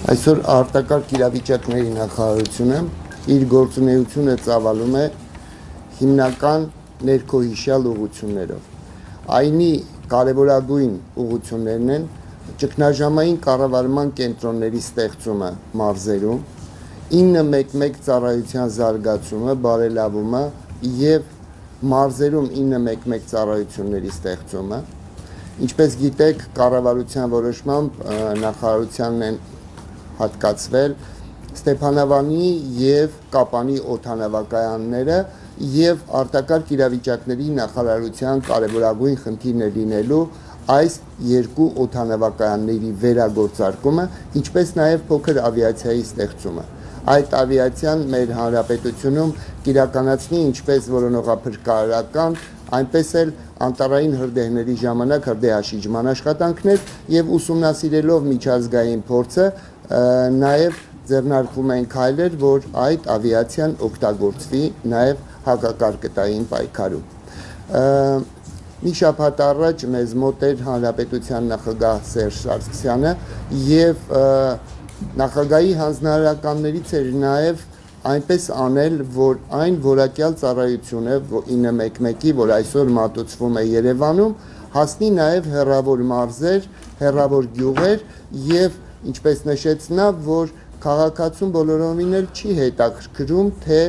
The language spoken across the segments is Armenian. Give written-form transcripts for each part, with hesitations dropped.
Այսօր արտակարգ իրավիճակների նախարարությունը իր գործունեությունը ծավալում է հիմնական ներքոհիշյալ ուղղություններով։ Այնի կարևորագույն ուղղություններն են ճգնաժամային կառավարման կենտրոնների ստեղծումը մարզերում, 911 ծառայության զարգացումը, բարելավումը եւ մարզերում 911 ծառայությունների ստեղծումը։ Ինչպես գիտեք, կառավարության որոշմամբ նախարարությանն են հատկացվել Ստեփանավանի եւ Կապանի օդանավակայանները եւ արտակարգ իրավիճակների նախարարության կարևորագույն խնդիրն է լինելու այս երկու օդանավակայանների վերագործարկումը, ինչպես նաեւ փոքր ավիացիայի ստեղծումը։ Այդ ավիացիան մեր հանրապետությունում կիրականացնի ինչպես որոնողափրկարարական, այնպես էլ անտառային հրդեհների ժամանակ հրդեհաշիջման աշխատանքներ եւ ուսումնասիրելով միջազգային փորձը նաեւ ձեռնարկվում են քայլեր, որ այդ ավիացիան օգտագործվի նաեւ հակակարգտային պայքարում։ Մի շաբաթ առաջ մեզ մոտ էր հանրապետության նախագահ Սերժ Սարգսյանը եւ նախագահի հանձնարարականներից էր նաեւ այնպես անել, որ այն որակյալ ծառայությունը 911-ի, որ այսօր մատուցվում է Երևանում, հասնի նաեւ հեռավոր մարզեր, հեռավոր գյուղեր եւ ինչպես նշեց նա, որ քաղաքացուն բոլորովին էլ չի հետաքրքրում, թե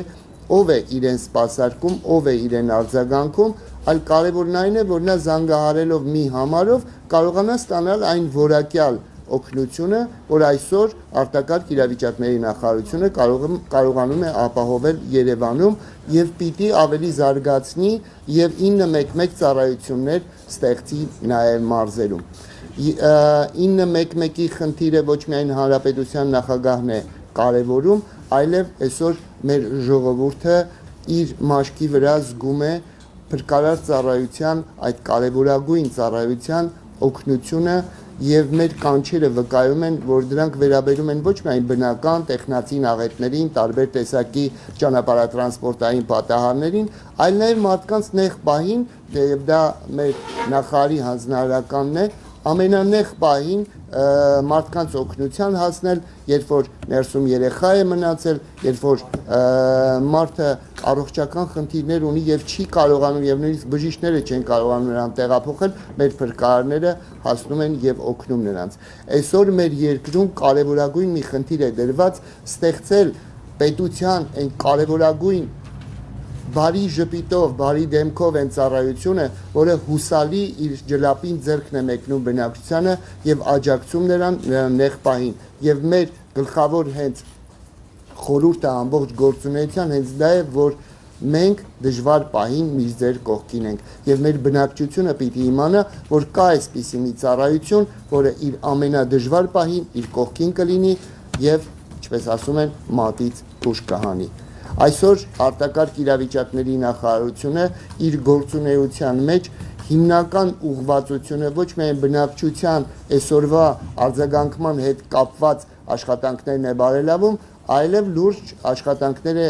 ով է իրեն սպասարկում, ով է իրեն արձագանքում, այլ կարևորն այն է, որ նա զանգահարելով մի համարով կարողանա ստանալ այն որակյալ օգնությունը, որ այսօր արտակարգ իրավիճակների նախարարությունը կարողանում է ապահովել Երևանում եւ պիտի ավելի զարգացնի եւ 911 ծառայություններ ստեղծի նաեւ մարզերում։ 911-ի խնդիրը ոչ միայն հանրապետության նախագահն է կարևորում, այլև այսօր մեր ժողովուրդը իր մաշկի վրա զգում է փրկարար ծառայության, այդ կարևորագույն ծառայության օգնությունը եւ մեր կանչերը վկայում են, որ դրանք վերաբերում են ոչ միայն բնական տեխնացին աղետներին, տարբեր տեսակի ճանապարհատրանսպորտային պատահարներին, այլ նաեւ մարդկանց նեղ պահին, եւ դա մեր նախարարի հանձնարարականն է, ամենանեղ պահին մարդկանց օգնության հասնել, երբ որ ներսում երեխա է մնացել, երբ որ մարդը առողջական խնդիրներ ունի եւ չի կարողանում եւ նույնիսկ բժիշկները չեն կարողանում նրան տեղափոխել, մեր փրկարարները հասնում են եւ օգնում նրանց։ Այսօր մեր երկրում կարևորագույն մի խնդիր է դրված ստեղծել պետության այն կարևորագույն բարի ժպիտով, բարի դեմքով են ծառայությունը, որը հուսալի իր ջլապին ձեռքն է մեկնում բնակչությանը եւ աջակցում նրան նեղ պահին։ Եվ մեր գլխավոր հենց խորհուրդը ամբողջ գործունեության հենց դա է, որ մենք դժվար պահին միշտ ձեր կողքին ենք եւ մեր բնակչությունը պիտի իմանա, որ կա այսպիսի մի ծառայություն, որը իր ամենադժվար պահին իր կողքին կլինի եւ, ինչպես ասում են, մատից ուժ կհանի։ Այսօր արտակարգ իրավիճակների նախարարությունը իր գործունեության մեջ հիմնական ուղղվածությունը ոչ միայն բնակչության այսօրվա արձագանքման հետ կապված աշխատանքներն է բարելավում, այլև լուրջ աշխատանքներ է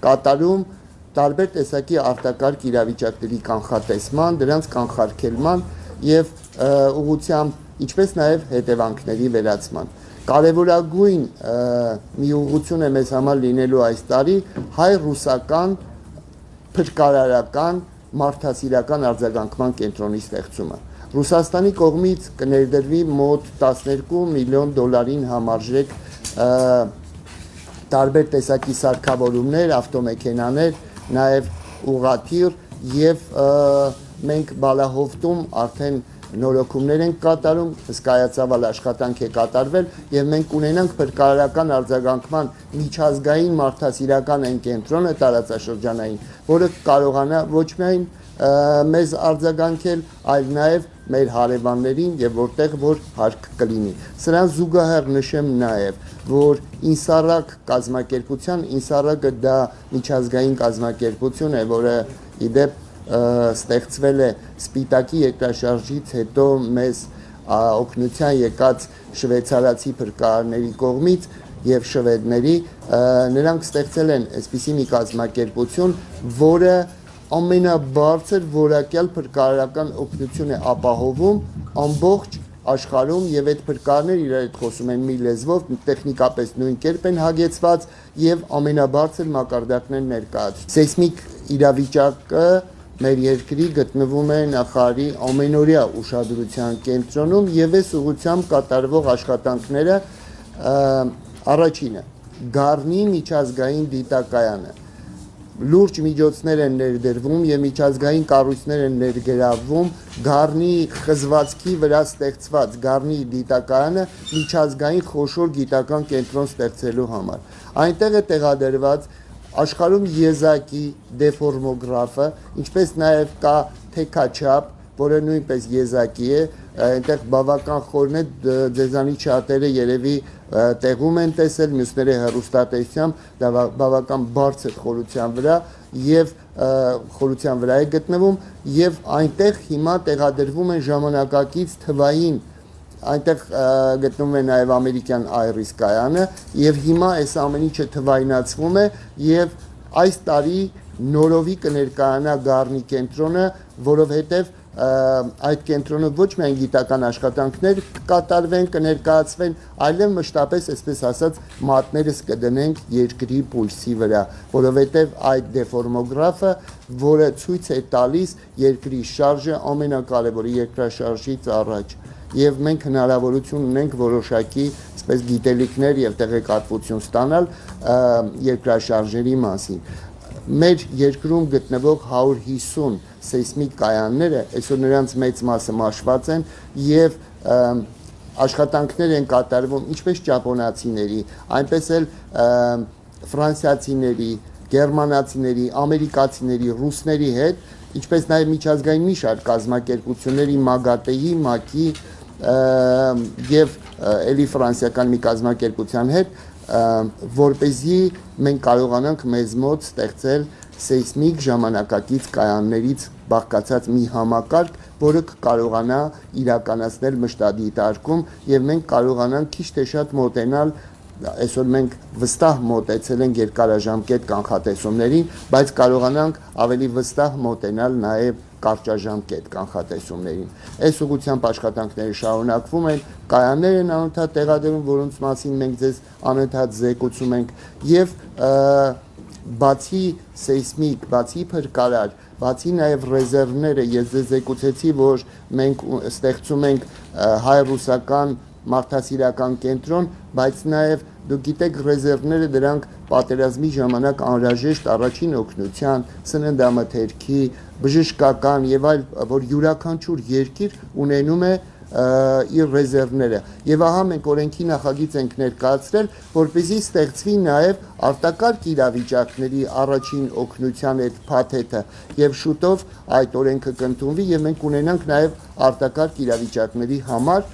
կատարում տարբեր տեսակի արտակարգ իրավիճակների կանխատեսման, դրանց կանխարգելման եւ ուղղությամբ, ինչպես նաեւ հետևանքների վերացման։ Կարևորագույն մի ուղղություն է մեզ համար լինելու այս տարի հայ-ռուսական փրկարարական մարդասիրական արձագանքման կենտրոնի ստեղծումը։ Ռուսաստանի կողմից կներդրվի մոտ 12 միլիոն դոլարին համարժեք տարբեր տեսակի սարքավորումներ, ավտոմեքենաներ, նաեւ ուղղաթիռ եւ մենք Բալահովտում արդեն նորոգումներ են կատարում, հսկայածավալ աշխատանք է կատարվել եւ մենք ունենանք փրկարարական արձագանքման միջազգային մարդասիրական այն կենտրոնը տարածաշրջանային, որը կարողանա ոչ միայն մեզ արձագանքել, այլ նաեւ մեր հարևաններին եւ որտեղ որ հարկ կլինի։ Սրան զուգահեռ նշեմ նաեւ, որ Ինսարակ կազմակերպության, Ինսարակը դա միջազգային կազմակերպություն է, որը իդեպ ստեղծվել է Սպիտակի երկրաշարժից հետո մեզ օգնության եկած շվեյցարացի փրկարարների կողմից եւ շվեդների, նրանք ստեղծել են այսպիսի մի կազմակերպություն, որը ամենաբարձր որակյալ փրկարարական օգնություն է ապահովում ամբողջ աշխարհում եւ այդ փրկարները իրար հետ խոսում են մի լեզվով, տեխնիկապես նույն կերպ են հագեցված եւ ամենաբարձր մակարդակներն ներկայացնում։ Սեյսմիկ իրավիճակը մեր երկրի գտնվում է նախարարի ամենօրյա ուշադրության կենտրոնում եւ այս ուղղությամբ կատարվող աշխատանքները առաջինը Գառնի միջազգային դիտակայանը լուրջ միջոցներ են ներդրվում եւ միջազգային կառույցներ են ներգրավվում Գառնի խզվածքի վրա ստեղծված Գառնի դիտակայանը միջազգային խոշոր գիտական կենտրոն ստեղծելու համար։ Այնտեղ է տեղադրված աշխարհում եզակի դեֆորմոգրաֆը, ինչպես նաեւ կա թեքաչափ, որը նույնպես եզակի է, այնտեղ բավական խորն է, ձեզանից շատերը երևի տեղում են տեսել, մյուսները հեռուստատեսությամբ, դա բավական բարձր խորության վրա եւ խորության վրա է գտնվում եւ այնտեղ հիմա տեղադրվում են ժամանակակից թվային այնտեղ գտնվում է նաեւ ամերիկյան Iris կայանը եւ հիմա այս ամեն ինչը թվայնացվում է եւ այս տարի նորովի կներկայանա Գառնի կենտրոնը, որովհետեւ այդ կենտրոնը ոչ միայն գիտական աշխատանքներ կկատարվեն, կներկայացվեն, այլև մշտապես, այսպես ասած, մատներս կդնենք երկրի պուլսի վրա, որովհետև այդ դեֆորմոգրաֆը, որը ցույց է տալիս երկրի շարժը ամենակարևորը երկրաշարժից առաջ, եւ մենք հնարավորություն ունենք որոշակի, այսպես գիտելիքներ եւ տեղեկատվություն ստանալ երկրաշարժերի մասին։ Մեր երկրում գտնվող 150 սեյսմիկ կայանները այսօր նրանց մեծ մասը մաշված են եւ աշխատանքներ են կատարվում ինչպես ճապոնացիների, այնպես էլ ֆրանսիացիների, գերմանացիների, ամերիկացիների, ռուսների հետ, ինչպես նաեւ միջազգային մի շարք կազմակերպությունների ՄԱԳԱՏԵ-ի, ՄԱԿ-ի եւ էլի ֆրանսիական մի կազմակերպության հետ, որպեսզի մենք կարողանանք մեզ մոտ ստեղծել սեյսմիկ ժամանակակից կայաններից բաղկացած մի համակարգ, որը կարողանա իրականացնել մշտադիտարկում եւ մենք կարողանանք քիչ թե շատ մոտենալ այսօր մենք վստահ մոտեցել ենք երկարաժամկետ կանխատեսումներին, բայց կարողանանք ավելի վստահ մոտենալ նաեւ կարճաժամկետ կանխատեսումներին։ Այս ուղղությամբ աշխատանքները շարունակվում են, կայաններ են անընդհատ տեղադրում, որոնց մասին մենք ձեզ անընդհատ զեկուցում ենք եւ բացի սեյսմիկ, բացի փրկարար, բացի նաեւ ռեզերվները, ես ձեզ զեկուցեցի, որ մենք ստեղծում ենք հայ-ռուսական մարդասիրական կենտրոն, բայց նաեւ դուք գիտեք ռեզերվները դրանք պատերազմի ժամանակ անհրաժեշտ առաջին օգնության, սննդամթերքի, բժշկական եւ այլ, որ յուրաքանչյուր երկիր ունենում է իր ռեզերվները եւ ահա մենք օրենքի նախագիծ ենք ներկայացրել, որպեսզի ստեղծվի նաեւ արտակարգ իրավիճակների առաջին օգնության այդ փաթեթը եւ շուտով այդ օրենքը կընդունվի եւ մենք ունենանք նաեւ արտակարգ իրավիճակների համար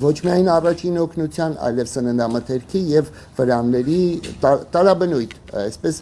ոչ միայն առաջին օգնության, այլև սննդամթերքի եւ վրանների տարաբնույթ, այսպես